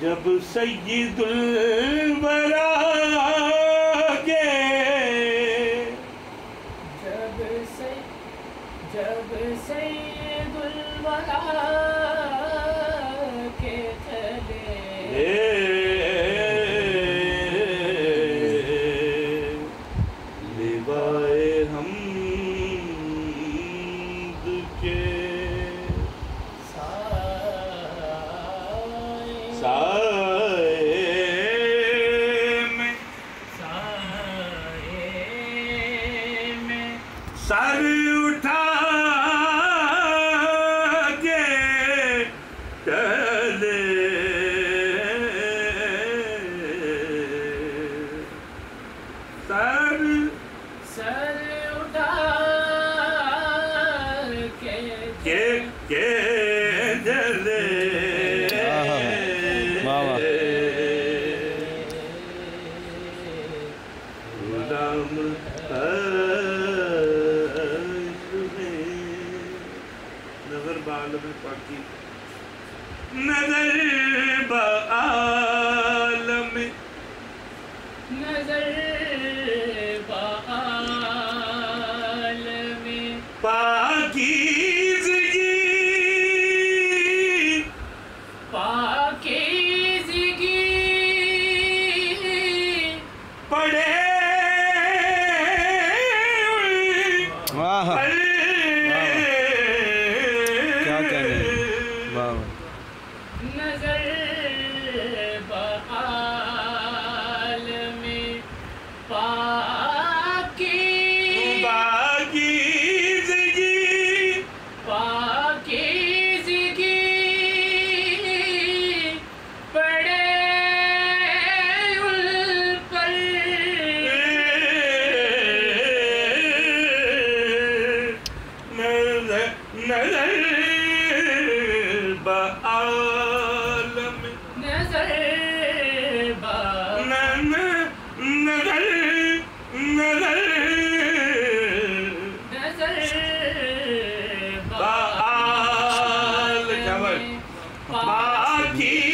جب سید الورا کے جب سید الورا کے تلے لیوائے حمد کے سر اٹھا کے چلے سر اٹھا کے چلے غلام نظر بعالم پاکی نظر بعالم پاکیزگی پڑے کیا کہنے نظر بعالم پاکیزگی پڑے پر نظر بعالم نظر بعالم پاکی